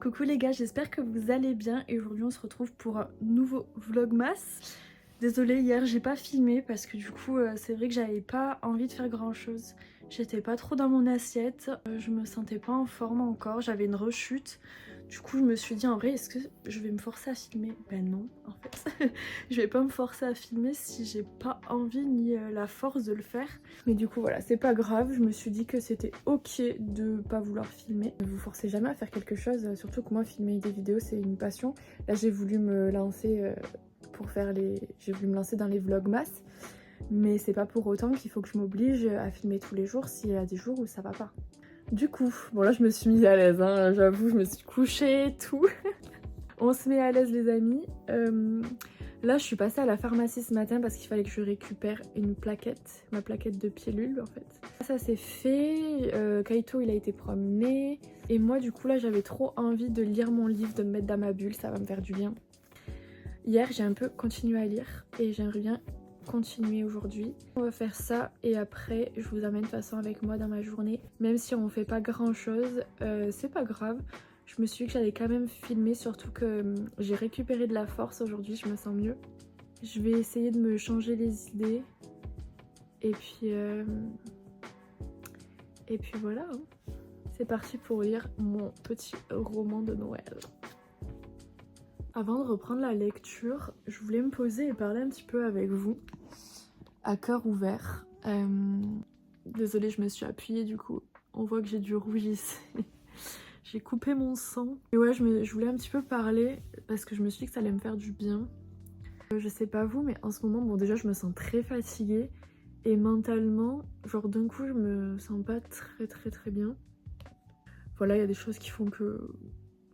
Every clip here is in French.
Coucou les gars, j'espère que vous allez bien et aujourd'hui on se retrouve pour un nouveau vlogmas. Désolée, hier j'ai pas filmé parce que du coup c'est vrai que j'avais pas envie de faire grand chose. J'étais pas trop dans mon assiette, je me sentais pas en forme encore, j'avais une rechute. Du coup je me suis dit en vrai est-ce que je vais me forcer à filmer? Ben non en fait. Je vais pas me forcer à filmer si j'ai pas envie ni la force de le faire. Mais du coup voilà, c'est pas grave, je me suis dit que c'était ok de pas vouloir filmer. Ne vous forcez jamais à faire quelque chose, surtout que moi filmer des vidéos c'est une passion. Là j'ai voulu me lancer j'ai voulu me lancer dans les vlogmas, mais c'est pas pour autant qu'il faut que je m'oblige à filmer tous les jours s'il y a des jours où ça va pas. Du coup, bon là je me suis mise à l'aise, hein, j'avoue, je me suis couchée, tout. On se met à l'aise les amis. Là je suis passée à la pharmacie ce matin parce qu'il fallait que je récupère une plaquette, ma plaquette de pilules en fait. Ça c'est fait, Kaito il a été promené et moi du coup là j'avais trop envie de lire mon livre, de me mettre dans ma bulle, ça va me faire du bien. Hier j'ai un peu continué à lire et j'aimerais bien continuer aujourd'hui. On va faire ça et après je vous amène de toute façon avec moi dans ma journée. Même si on fait pas grand chose, c'est pas grave. Je me suis dit que j'allais quand même filmer, surtout que j'ai récupéré de la force aujourd'hui, je me sens mieux. Je vais essayer de me changer les idées et puis voilà, hein. C'est parti pour lire mon petit roman de Noël. Avant de reprendre la lecture, je voulais me poser et parler un petit peu avec vous, à cœur ouvert. Désolée, je me suis appuyée du coup, on voit que j'ai du rouge ici. J'ai coupé mon sang. Et ouais, je voulais un petit peu parler parce que je me suis dit que ça allait me faire du bien. Je sais pas vous, mais en ce moment, bon déjà je me sens très fatiguée. Et mentalement, genre d'un coup je me sens pas très bien. Voilà, il y a des choses qui font que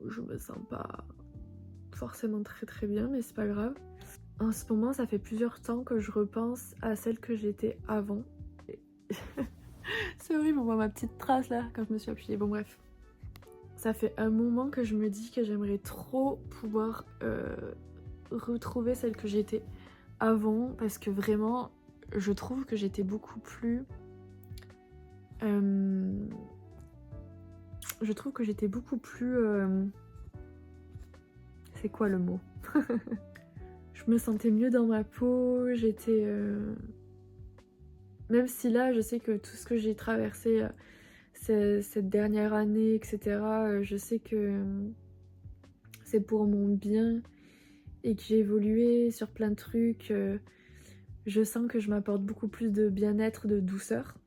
je me sens pas forcément très bien, mais c'est pas grave. En ce moment, ça fait plusieurs temps que je repense à celle que j'étais avant. C'est horrible, on voit ma petite trace là quand je me suis appuyée. Bon bref. Ça fait un moment que je me dis que j'aimerais trop pouvoir retrouver celle que j'étais avant parce que vraiment, je trouve que j'étais beaucoup plus... Je trouve que j'étais beaucoup plus... C'est quoi le mot? Je me sentais mieux dans ma peau, j'étais... Même si là, je sais que tout ce que j'ai traversé cette dernière année, etc., je sais que c'est pour mon bien et que j'ai évolué sur plein de trucs. Je sens que je m'apporte beaucoup plus de bien-être, de douceur.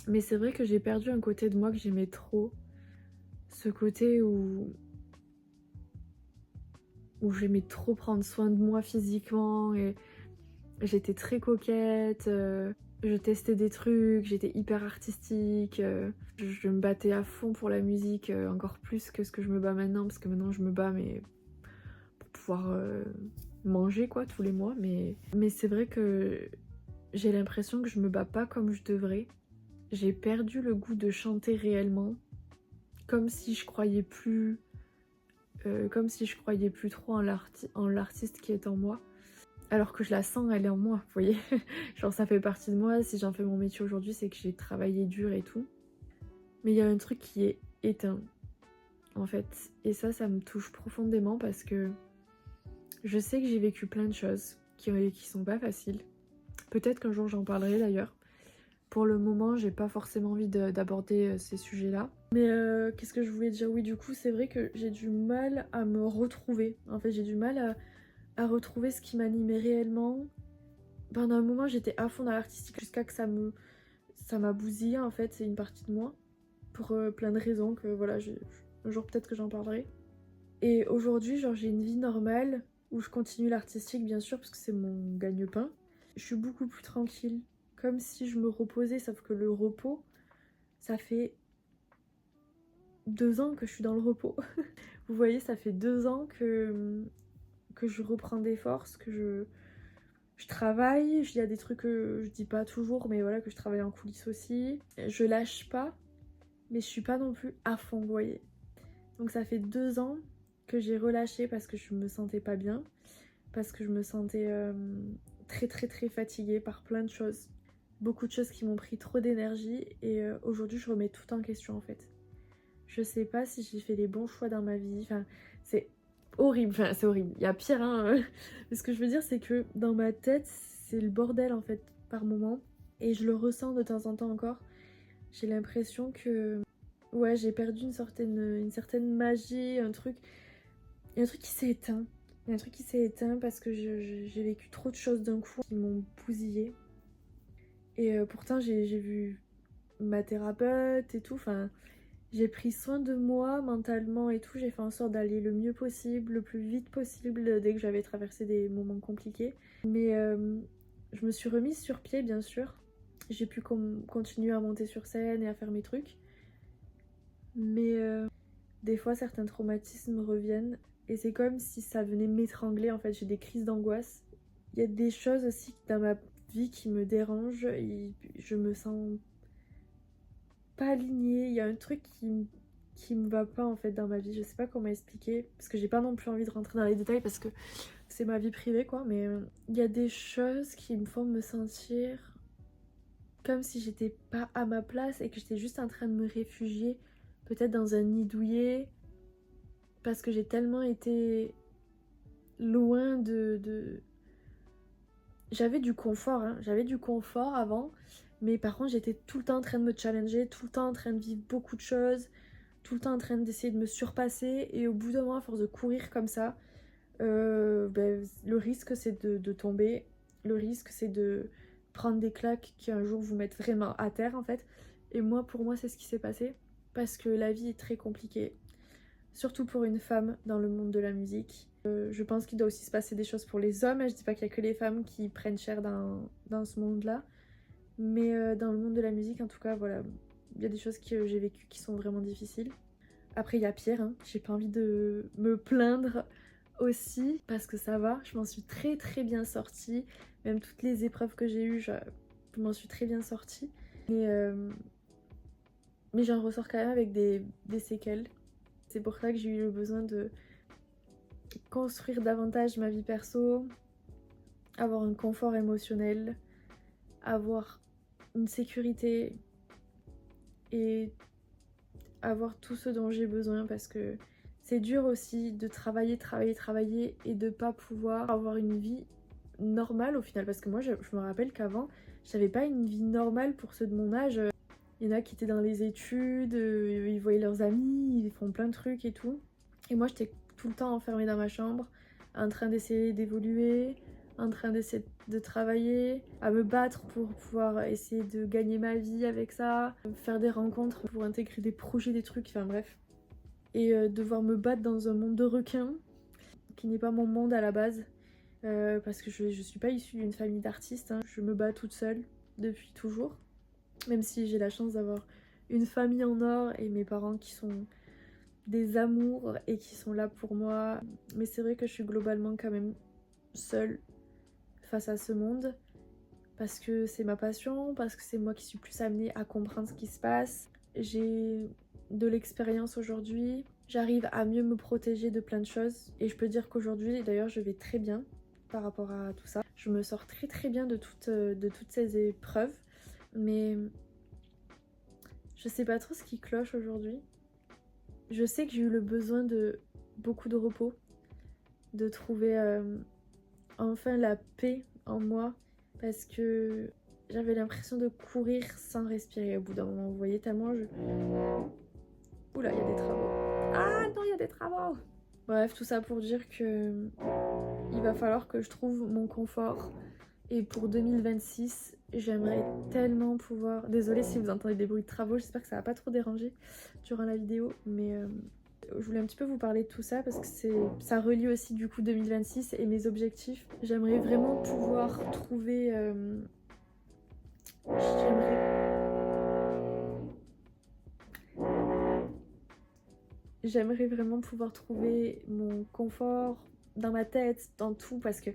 Mais c'est vrai que j'ai perdu un côté de moi que j'aimais trop. Ce côté où j'aimais trop prendre soin de moi physiquement et j'étais très coquette. Je testais des trucs, j'étais hyper artistique, je me battais à fond pour la musique, encore plus que ce que je me bats maintenant, parce que maintenant je me bats mais pour pouvoir manger quoi tous les mois, mais c'est vrai que j'ai l'impression que je me bats pas comme je devrais. J'ai perdu le goût de chanter réellement, comme si je croyais plus, trop en l'artiste qui est en moi. Alors que je la sens, elle est en moi, vous voyez. Genre ça fait partie de moi, si j'en fais mon métier aujourd'hui, c'est que j'ai travaillé dur et tout. Mais il y a un truc qui est éteint, en fait. Et ça me touche profondément parce que je sais que j'ai vécu plein de choses qui sont pas faciles. Peut-être qu'un jour j'en parlerai d'ailleurs. Pour le moment, j'ai pas forcément envie d'aborder ces sujets-là. Mais qu'est-ce que je voulais dire? Oui, du coup, c'est vrai que j'ai du mal à me retrouver. En fait, j'ai du mal à retrouver ce qui m'animait réellement. Pendant un moment, j'étais à fond dans l'artistique jusqu'à que ça m'a bousillé en fait, c'est une partie de moi. Pour plein de raisons que voilà, un jour peut-être que j'en parlerai. Et aujourd'hui, genre j'ai une vie normale où je continue l'artistique bien sûr parce que c'est mon gagne-pain. Je suis beaucoup plus tranquille, comme si je me reposais, sauf que le repos, ça fait 2 ans que je suis dans le repos. Vous voyez, ça fait 2 ans que je reprends des forces, que je travaille, il y a des trucs que je dis pas toujours, mais voilà, que je travaille en coulisses aussi. Je lâche pas, mais je suis pas non plus à fond, vous voyez. Donc ça fait 2 ans que j'ai relâché parce que je me sentais pas bien, parce que je me sentais très fatiguée par plein de choses. Beaucoup de choses qui m'ont pris trop d'énergie et aujourd'hui je remets tout en question en fait. Je sais pas si j'ai fait les bons choix dans ma vie. Enfin, c'est horrible. Enfin, c'est horrible. Il y a pire, hein. Mais ce que je veux dire, c'est que dans ma tête, c'est le bordel en fait, par moment. Et je le ressens de temps en temps encore. J'ai l'impression que. Ouais, j'ai perdu une certaine magie, un truc. Il y a un truc qui s'est éteint. Il y a un truc qui s'est éteint parce que j'ai vécu trop de choses d'un coup qui m'ont bousillée. Et pourtant, j'ai vu ma thérapeute et tout. Enfin, j'ai pris soin de moi mentalement et tout. J'ai fait en sorte d'aller le mieux possible, le plus vite possible dès que j'avais traversé des moments compliqués. Mais je me suis remise sur pied, bien sûr. J'ai pu continuer à monter sur scène et à faire mes trucs. Mais des fois, certains traumatismes reviennent. Et c'est comme si ça venait m'étrangler. En fait, j'ai des crises d'angoisse. Il y a des choses aussi dans ma vie qui me dérangent. Et je me sens pas alignée. Il y a un truc qui me va pas en fait dans ma vie. Je sais pas comment expliquer. Parce que j'ai pas non plus envie de rentrer dans les détails parce que c'est ma vie privée quoi. Mais il y a des choses qui me font me sentir comme si j'étais pas à ma place et que j'étais juste en train de me réfugier peut-être dans un nid douillet parce que j'ai tellement été loin de... J'avais du confort, hein. J'avais du confort avant, mais par contre j'étais tout le temps en train de me challenger, tout le temps en train de vivre beaucoup de choses, tout le temps en train d'essayer de me surpasser et au bout d'un moment à force de courir comme ça, le risque c'est de tomber, le risque c'est de prendre des claques qui un jour vous mettent vraiment à terre en fait. Et moi pour moi c'est ce qui s'est passé parce que la vie est très compliquée, surtout pour une femme dans le monde de la musique. Je pense qu'il doit aussi se passer des choses pour les hommes, je dis pas qu'il y a que les femmes qui prennent cher dans ce monde-là, mais dans le monde de la musique en tout cas voilà, il y a des choses que j'ai vécues qui sont vraiment difficiles. Après il y a pire, hein. J'ai pas envie de me plaindre aussi parce que ça va, je m'en suis très très bien sortie, même toutes les épreuves que j'ai eues, je m'en suis très bien sortie. Mais j'en ressors quand même avec des séquelles. C'est pour ça que j'ai eu le besoin de construire davantage ma vie perso, avoir un confort émotionnel, avoir une sécurité et avoir tout ce dont j'ai besoin parce que c'est dur aussi de travailler et de pas pouvoir avoir une vie normale au final parce que moi je me rappelle qu'avant j'avais pas une vie normale pour ceux de mon âge. Il y en a qui étaient dans les études, ils voyaient leurs amis, ils font plein de trucs et tout. Et moi j'étais tout le temps enfermée dans ma chambre, en train d'essayer d'évoluer, en train d'essayer de travailler, à me battre pour pouvoir essayer de gagner ma vie avec ça, faire des rencontres pour intégrer des projets, des trucs, enfin bref. Et devoir me battre dans un monde de requins, qui n'est pas mon monde à la base, parce que je suis pas issue d'une famille d'artistes, hein. Je me bats toute seule depuis toujours, même si j'ai la chance d'avoir une famille en or et mes parents qui sont des amours et qui sont là pour moi. Mais c'est vrai que je suis globalement quand même seule face à ce monde parce que c'est ma passion, parce que c'est moi qui suis plus amenée à comprendre ce qui se passe. J'ai de l'expérience aujourd'hui, j'arrive à mieux me protéger de plein de choses et je peux dire qu'aujourd'hui d'ailleurs je vais très bien par rapport à tout ça. Je me sors très très bien de toutes ces épreuves, mais je sais pas trop ce qui cloche aujourd'hui. Je sais que j'ai eu le besoin de beaucoup de repos, de trouver enfin la paix en moi parce que j'avais l'impression de courir sans respirer au bout d'un moment. Vous voyez, tellement je... Oula, il y a des travaux. Ah non, il y a des travaux. Bref, tout ça pour dire que il va falloir que je trouve mon confort. Et pour 2026, j'aimerais tellement pouvoir... Désolée si vous entendez des bruits de travaux, j'espère que ça va pas trop déranger durant la vidéo, mais je voulais un petit peu vous parler de tout ça parce que ça relie aussi du coup 2026 et mes objectifs. J'aimerais vraiment pouvoir trouver... J'aimerais vraiment pouvoir trouver mon confort dans ma tête, dans tout, parce que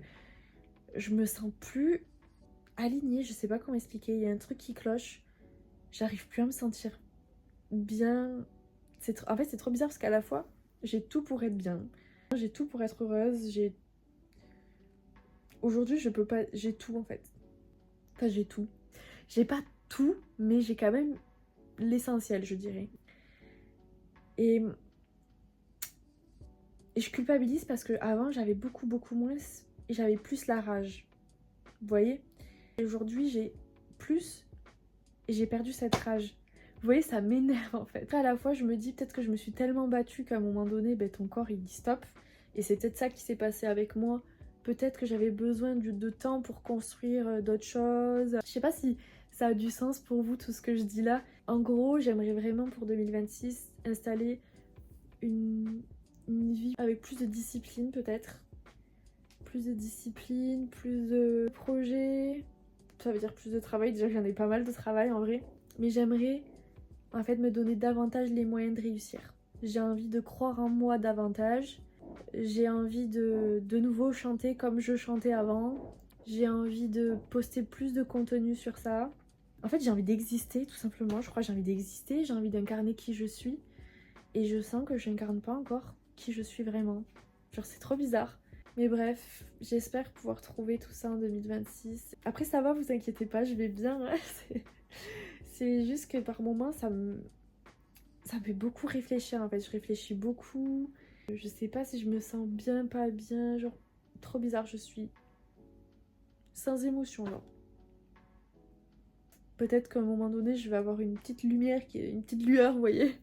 je me sens plus alignée, je sais pas comment expliquer, il y a un truc qui cloche, j'arrive plus à me sentir bien. En fait c'est trop bizarre parce qu'à la fois j'ai tout pour être bien, j'ai tout pour être heureuse, aujourd'hui je peux pas, j'ai tout en fait. Enfin j'ai tout. J'ai pas tout, mais j'ai quand même l'essentiel je dirais. Et je culpabilise parce qu'avant j'avais beaucoup moins et j'avais plus la rage. Vous voyez? Et aujourd'hui j'ai plus et j'ai perdu cette rage. Vous voyez, ça m'énerve en fait. Après, à la fois je me dis peut-être que je me suis tellement battue qu'à un moment donné, ton corps il dit stop. Et c'est peut-être ça qui s'est passé avec moi. Peut-être que j'avais besoin de temps pour construire d'autres choses. Je sais pas si ça a du sens pour vous tout ce que je dis là. En gros, j'aimerais vraiment pour 2026 installer une vie avec plus de discipline peut-être. Plus de discipline, plus de projets. Ça veut dire plus de travail. Déjà j'en ai pas mal de travail en vrai. Mais j'aimerais en fait me donner davantage les moyens de réussir. J'ai envie de croire en moi davantage. J'ai envie de nouveau chanter comme je chantais avant. J'ai envie de poster plus de contenu sur ça. En fait, j'ai envie d'exister tout simplement. Je crois que j'ai envie d'exister. J'ai envie d'incarner qui je suis. Et je sens que je n'incarne pas encore qui je suis vraiment. Genre, c'est trop bizarre. Mais bref, j'espère pouvoir trouver tout ça en 2026. Après, ça va, vous inquiétez pas, je vais bien. C'est juste que par moments, ça me fait beaucoup réfléchir en fait. Je réfléchis beaucoup. Je sais pas si je me sens bien, pas bien. Genre, trop bizarre, je suis sans émotion, genre. Peut-être qu'à un moment donné, je vais avoir une petite lumière, une petite lueur, vous voyez,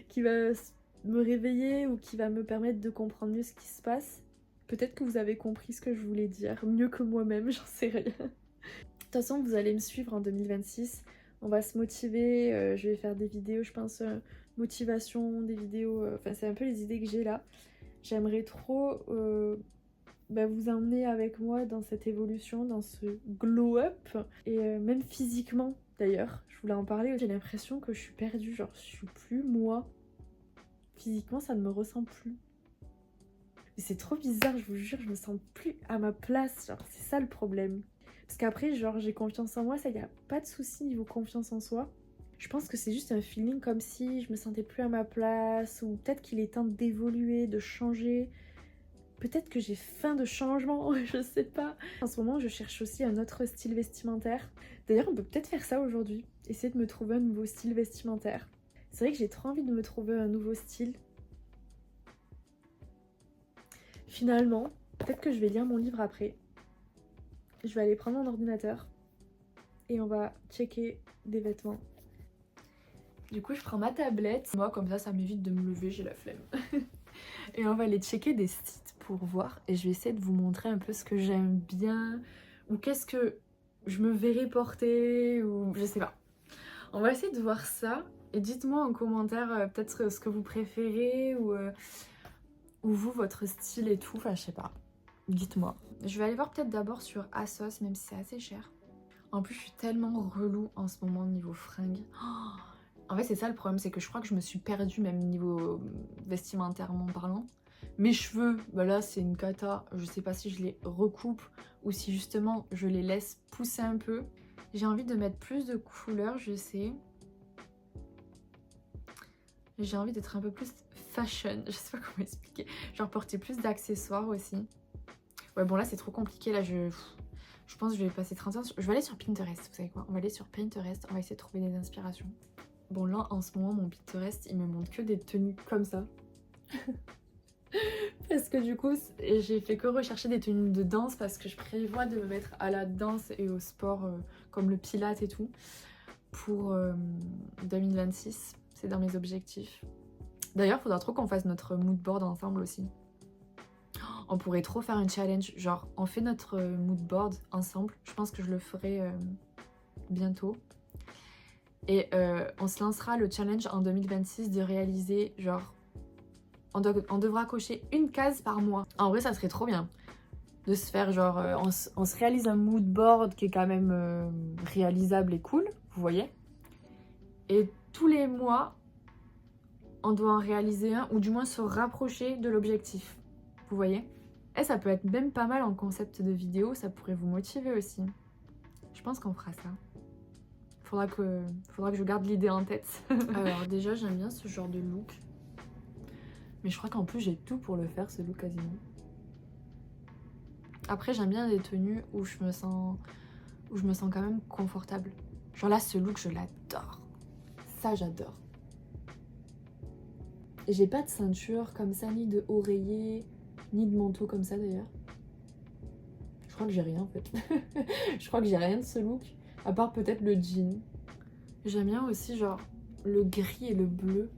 qui va me réveiller ou qui va me permettre de comprendre mieux ce qui se passe. Peut-être que vous avez compris ce que je voulais dire, mieux que moi-même, j'en sais rien. De toute façon, vous allez me suivre en 2026. On va se motiver, je vais faire des vidéos, je pense, motivation, des vidéos... Enfin, c'est un peu les idées que j'ai là. J'aimerais trop vous emmener avec moi dans cette évolution, dans ce glow-up. Et même physiquement, d'ailleurs, je voulais en parler. J'ai l'impression que je suis perdue, genre je suis plus moi. Physiquement, ça ne me ressemble plus. Mais c'est trop bizarre, je vous jure, je me sens plus à ma place. Genre, c'est ça le problème. Parce qu'après, genre, j'ai confiance en moi, ça y a pas de souci niveau confiance en soi. Je pense que c'est juste un feeling comme si je me sentais plus à ma place, ou peut-être qu'il est temps d'évoluer, de changer. Peut-être que j'ai faim de changement, je sais pas. En ce moment, je cherche aussi un autre style vestimentaire. D'ailleurs, on peut peut-être faire ça aujourd'hui. Essayer de me trouver un nouveau style vestimentaire. C'est vrai que j'ai trop envie de me trouver un nouveau style. Finalement, peut-être que je vais lire mon livre après. Je vais aller prendre mon ordinateur et on va checker des vêtements. Du coup, je prends ma tablette. Moi, comme ça m'évite de me lever, j'ai la flemme. Et on va aller checker des sites pour voir. Et je vais essayer de vous montrer un peu ce que j'aime bien. Ou qu'est-ce que je me verrais porter. Ou je sais pas. On va essayer de voir ça. Et dites-moi en commentaire peut-être ce que vous préférez. Ou vous, votre style et tout. Enfin, je sais pas. Dites-moi. Je vais aller voir peut-être d'abord sur ASOS, même si c'est assez cher. En plus, je suis tellement relou en ce moment niveau fringues. Oh, en fait, c'est ça le problème, c'est que je crois que je me suis perdue même niveau vestimentairement parlant. Mes cheveux, bah là, c'est une cata. Je sais pas si je les recoupe ou si justement je les laisse pousser un peu. J'ai envie de mettre plus de couleurs, je sais. J'ai envie d'être un peu plus fashion. Je sais pas comment expliquer. Genre porter plus d'accessoires aussi. Ouais, bon là, c'est trop compliqué. Là, je pense que je vais passer 30 ans. Je vais aller sur Pinterest, vous savez quoi? On va aller sur Pinterest, on va essayer de trouver des inspirations. Bon là, en ce moment, mon Pinterest, il me montre que des tenues comme ça. Parce que du coup, j'ai fait que rechercher des tenues de danse parce que je prévois de me mettre à la danse et au sport comme le pilates et tout pour 2026. C'est dans mes objectifs. D'ailleurs, il faudra trop qu'on fasse notre mood board ensemble aussi. On pourrait trop faire un challenge, genre on fait notre mood board ensemble. Je pense que je le ferai bientôt. Et on se lancera le challenge en 2026 de réaliser, genre, on devra cocher une case par mois. En vrai, ça serait trop bien de se faire, genre, on se réalise un mood board qui est quand même réalisable et cool, vous voyez. Et tous les mois, on doit en réaliser un, ou du moins se rapprocher de l'objectif, vous voyez. Et ça peut être même pas mal en concept de vidéo, ça pourrait vous motiver aussi. Je pense qu'on fera ça. Faudra que je garde l'idée en tête. Alors déjà, j'aime bien ce genre de look. Mais je crois qu'en plus, j'ai tout pour le faire, ce look quasiment. Après, j'aime bien des tenues où je me sens quand même confortable. Genre là, ce look, je l'adore. Ça, j'adore. J'ai pas de ceinture comme ça, ni de oreiller, ni de manteau comme ça d'ailleurs. Je crois que j'ai rien en fait. Je crois que j'ai rien de ce look, à part peut-être le jean. J'aime bien aussi genre le gris et le bleu.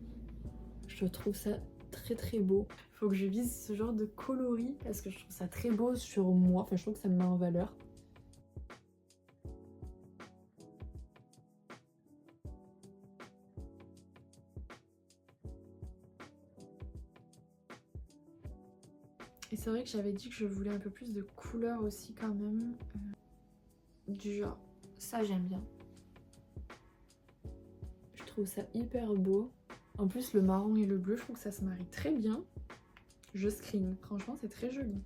Je trouve ça très très beau. Faut que je vise ce genre de coloris parce que je trouve ça très beau sur moi. Enfin, je trouve que ça me met en valeur. Et c'est vrai que j'avais dit que je voulais un peu plus de couleurs aussi quand même. Du genre, ça j'aime bien. Je trouve ça hyper beau. En plus le marron et le bleu, je trouve que ça se marie très bien. Je screen, franchement c'est très joli.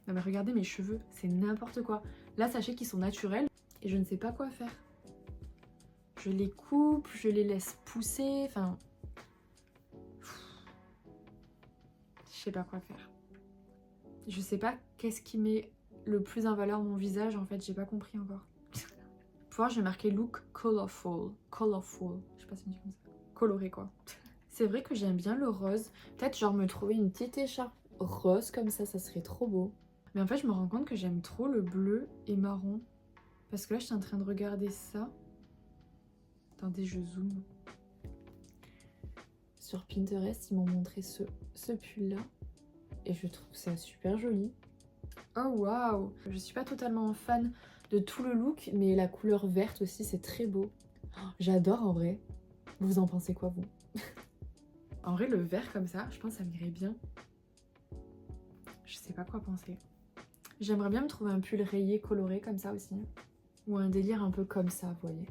Non mais regardez mes cheveux, c'est n'importe quoi. Là sachez qu'ils sont naturels et je ne sais pas quoi faire. Je les coupe, je les laisse pousser, enfin... Je sais pas quoi faire. Je sais pas qu'est-ce qui met le plus en valeur mon visage, en fait, j'ai pas compris encore. Pour voir, je vais marquer look colorful. Colorful. Je sais pas si on dit comme ça. Coloré, quoi. C'est vrai que j'aime bien le rose. Peut-être, genre, me trouver une petite écharpe rose comme ça serait trop beau. Mais en fait, je me rends compte que j'aime trop le bleu et marron. Parce que là, je suis en train de regarder ça. Attendez, je zoome. Sur Pinterest, ils m'ont montré ce pull-là. Et je trouve ça super joli. Oh waouh! Je suis pas totalement fan de tout le look, mais la couleur verte aussi, c'est très beau. Oh, j'adore en vrai. Vous en pensez quoi, vous? En vrai, le vert comme ça, je pense que ça m'irait bien. Je sais pas quoi penser. J'aimerais bien me trouver un pull rayé coloré comme ça aussi. Ou un délire un peu comme ça, vous voyez.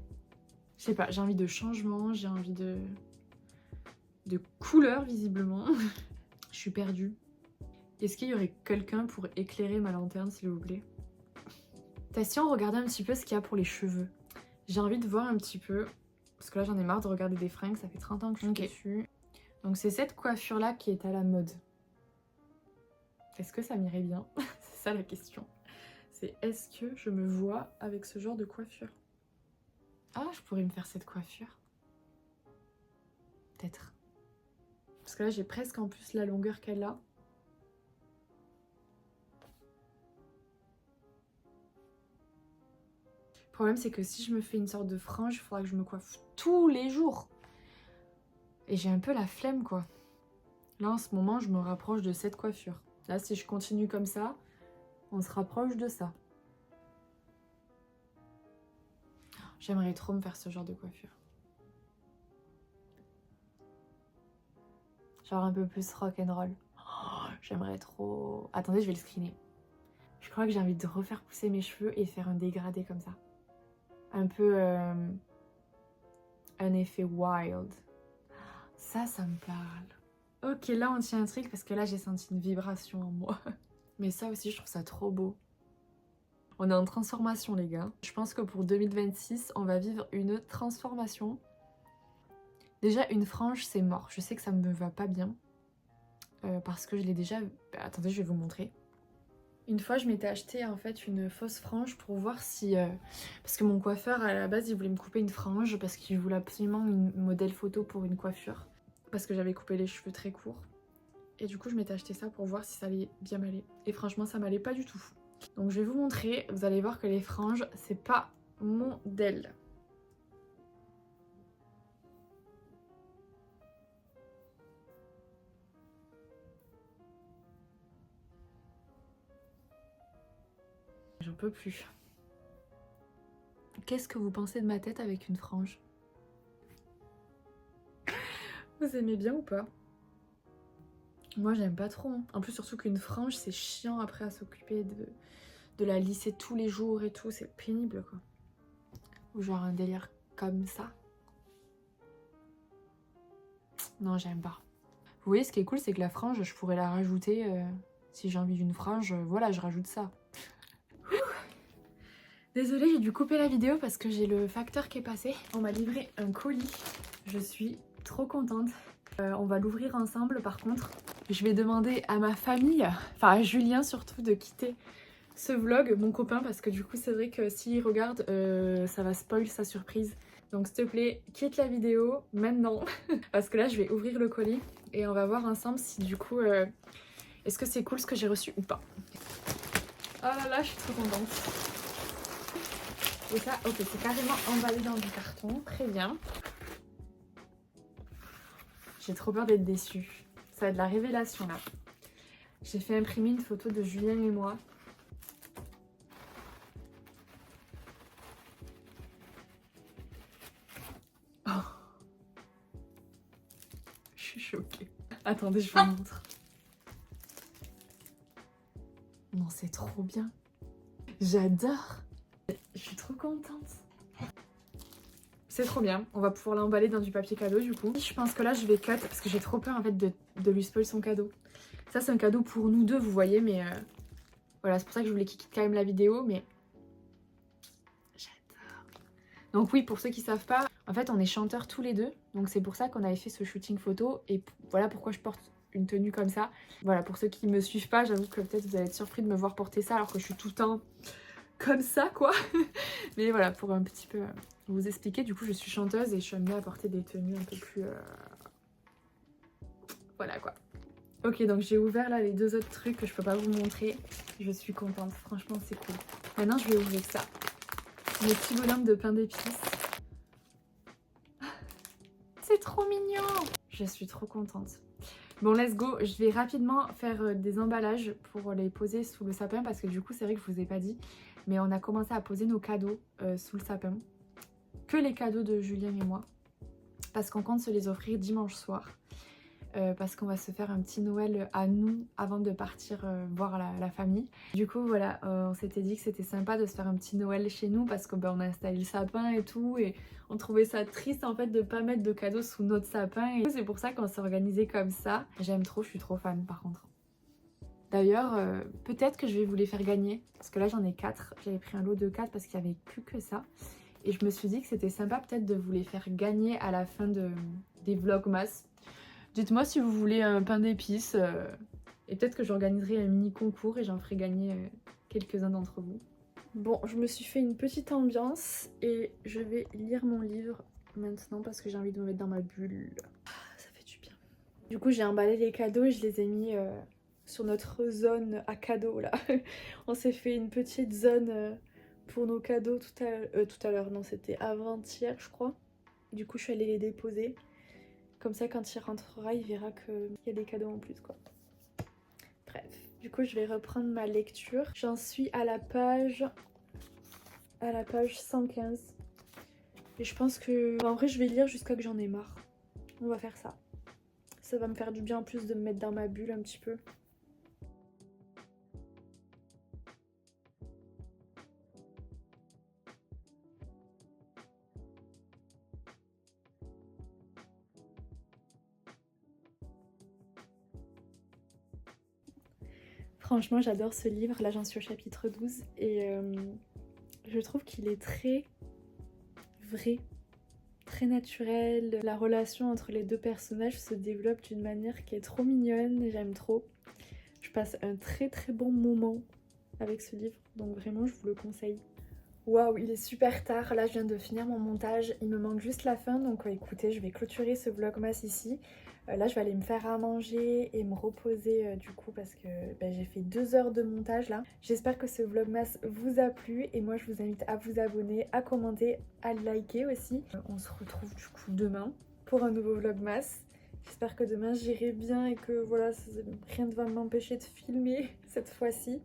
Je sais pas, j'ai envie de changement, j'ai envie de couleur visiblement. Je suis perdue. Est-ce qu'il y aurait quelqu'un pour éclairer ma lanterne, s'il vous plaît? Si on regardait un petit peu ce qu'il y a pour les cheveux. J'ai envie de voir un petit peu, parce que là j'en ai marre de regarder des fringues, ça fait 30 ans que je suis dessus. Donc c'est cette coiffure-là qui est à la mode. Est-ce que ça m'irait bien? C'est ça la question. C'est est-ce que je me vois avec ce genre de coiffure? Ah, je pourrais me faire cette coiffure. Peut-être. Parce que là j'ai presque en plus la longueur qu'elle a. Le problème c'est que si je me fais une sorte de frange, il faudra que je me coiffe tous les jours. Et j'ai un peu la flemme quoi. Là en ce moment je me rapproche de cette coiffure. Là si je continue comme ça, on se rapproche de ça. J'aimerais trop me faire ce genre de coiffure. Genre un peu plus rock'n'roll. Oh, j'aimerais trop... Attendez, je vais le screener. Je crois que j'ai envie de refaire pousser mes cheveux et faire un dégradé comme ça. Un peu... un effet wild. Ça me parle. Ok, là on tient un truc parce que là j'ai senti une vibration en moi. Mais ça aussi je trouve ça trop beau. On est en transformation les gars. Je pense que pour 2026 on va vivre une transformation. Déjà une frange c'est mort. Je sais que ça me va pas bien. Parce que je l'ai déjà... Attendez, je vais vous montrer. Une fois je m'étais acheté en fait une fausse frange pour voir si... Parce que mon coiffeur à la base il voulait me couper une frange parce qu'il voulait absolument une modèle photo pour une coiffure. Parce que j'avais coupé les cheveux très courts. Et du coup je m'étais acheté ça pour voir si ça allait bien m'aller. Et franchement ça m'allait pas du tout. Donc je vais vous montrer, vous allez voir que les franges c'est pas mon modèle. J'en peux plus. Qu'est-ce que vous pensez de ma tête avec une frange? Vous aimez bien ou pas? Moi j'aime pas trop. Hein. En plus surtout qu'une frange c'est chiant après à s'occuper de la lisser tous les jours et tout. C'est pénible quoi. Ou genre un délire comme ça. Non j'aime pas. Vous voyez ce qui est cool c'est que la frange je pourrais la rajouter. Si j'ai envie d'une frange, voilà je rajoute ça. Désolée, j'ai dû couper la vidéo parce que j'ai le facteur qui est passé. On m'a livré un colis. Je suis trop contente. On va l'ouvrir ensemble par contre. Je vais demander à ma famille, enfin à Julien surtout, de quitter ce vlog, mon copain, parce que du coup c'est vrai que s'il regarde, ça va spoil sa surprise. Donc s'il te plaît, quitte la vidéo maintenant. Parce que là je vais ouvrir le colis. et on va voir ensemble si du coup, est-ce que c'est cool ce que j'ai reçu ou pas. Oh là là, je suis trop contente. Et ça, ok, c'est carrément emballé dans du carton, très bien. J'ai trop peur d'être déçue. Ça va être de la révélation là. J'ai fait imprimer une photo de Julien et moi. Oh. Je suis choquée. Attendez, je vous montre. Non, c'est trop bien. J'adore. Je suis trop contente. C'est trop bien. On va pouvoir l'emballer dans du papier cadeau du coup. Je pense que là, je vais cut parce que j'ai trop peur en fait de lui spoil son cadeau. Ça, c'est un cadeau pour nous deux, vous voyez, mais voilà, c'est pour ça que je voulais qu'il quitte quand même la vidéo, mais j'adore. Donc oui, pour ceux qui savent pas, en fait, on est chanteurs tous les deux, donc c'est pour ça qu'on avait fait ce shooting photo, et voilà pourquoi je porte une tenue comme ça. Voilà, pour ceux qui me suivent pas, j'avoue que peut-être vous allez être surpris de me voir porter ça, alors que je suis tout le temps comme ça, quoi. Mais voilà, pour un petit peu vous expliquer, du coup, je suis chanteuse et je suis amenée à porter des tenues un peu plus... Voilà, quoi. Ok, donc j'ai ouvert là les deux autres trucs que je peux pas vous montrer. Je suis contente, franchement c'est cool. Maintenant je vais ouvrir ça. Mes petits bonhommes de pain d'épices. C'est trop mignon. Je suis trop contente. Bon, let's go. Je vais rapidement faire des emballages pour les poser sous le sapin parce que du coup c'est vrai que je vous ai pas dit, mais on a commencé à poser nos cadeaux sous le sapin. Que les cadeaux de Julien et moi. Parce qu'on compte se les offrir dimanche soir. Parce qu'on va se faire un petit Noël à nous avant de partir voir la famille. Du coup voilà, on s'était dit que c'était sympa de se faire un petit Noël chez nous parce qu'on a installé le sapin et tout et on trouvait ça triste en fait de pas mettre de cadeaux sous notre sapin et c'est pour ça qu'on s'est organisé comme ça. J'aime trop, je suis trop fan par contre. D'ailleurs, peut-être que je vais vous les faire gagner parce que là j'en ai 4. J'avais pris un lot de 4 parce qu'il n'y avait plus que ça. Et je me suis dit que c'était sympa peut-être de vous les faire gagner à la fin des vlogmas. Dites-moi si vous voulez un pain d'épices et peut-être que j'organiserai un mini concours et j'en ferai gagner quelques-uns d'entre vous. Bon, je me suis fait une petite ambiance et je vais lire mon livre maintenant parce que j'ai envie de me mettre dans ma bulle. Ah, ça fait du bien. Du coup, j'ai emballé les cadeaux et je les ai mis sur notre zone à cadeaux là. On s'est fait une petite zone pour nos cadeaux tout à l'heure. Non, c'était avant-hier, je crois. Du coup, je suis allée les déposer. Comme ça, quand il rentrera, il verra qu'il y a des cadeaux en plus, quoi. Bref, du coup, je vais reprendre ma lecture. J'en suis à la page 115. Et je pense que, en vrai, je vais lire jusqu'à que j'en ai marre. On va faire ça. Ça va me faire du bien en plus de me mettre dans ma bulle un petit peu. Franchement, j'adore ce livre. Là, j'en suis au chapitre 12 et je trouve qu'il est très vrai, très naturel. La relation entre les deux personnages se développe d'une manière qui est trop mignonne. J'aime trop. Je passe un très bon moment avec ce livre, donc vraiment, je vous le conseille. Waouh, il est super tard. Là, je viens de finir mon montage. Il me manque juste la fin, donc écoutez, je vais clôturer ce vlogmas ici. Là, je vais aller me faire à manger et me reposer du coup parce que j'ai fait 2 heures de montage là. J'espère que ce vlogmas vous a plu et moi, je vous invite à vous abonner, à commenter, à liker aussi. On se retrouve du coup demain pour un nouveau vlogmas. J'espère que demain, j'irai bien et que voilà, rien ne va m'empêcher de filmer cette fois-ci.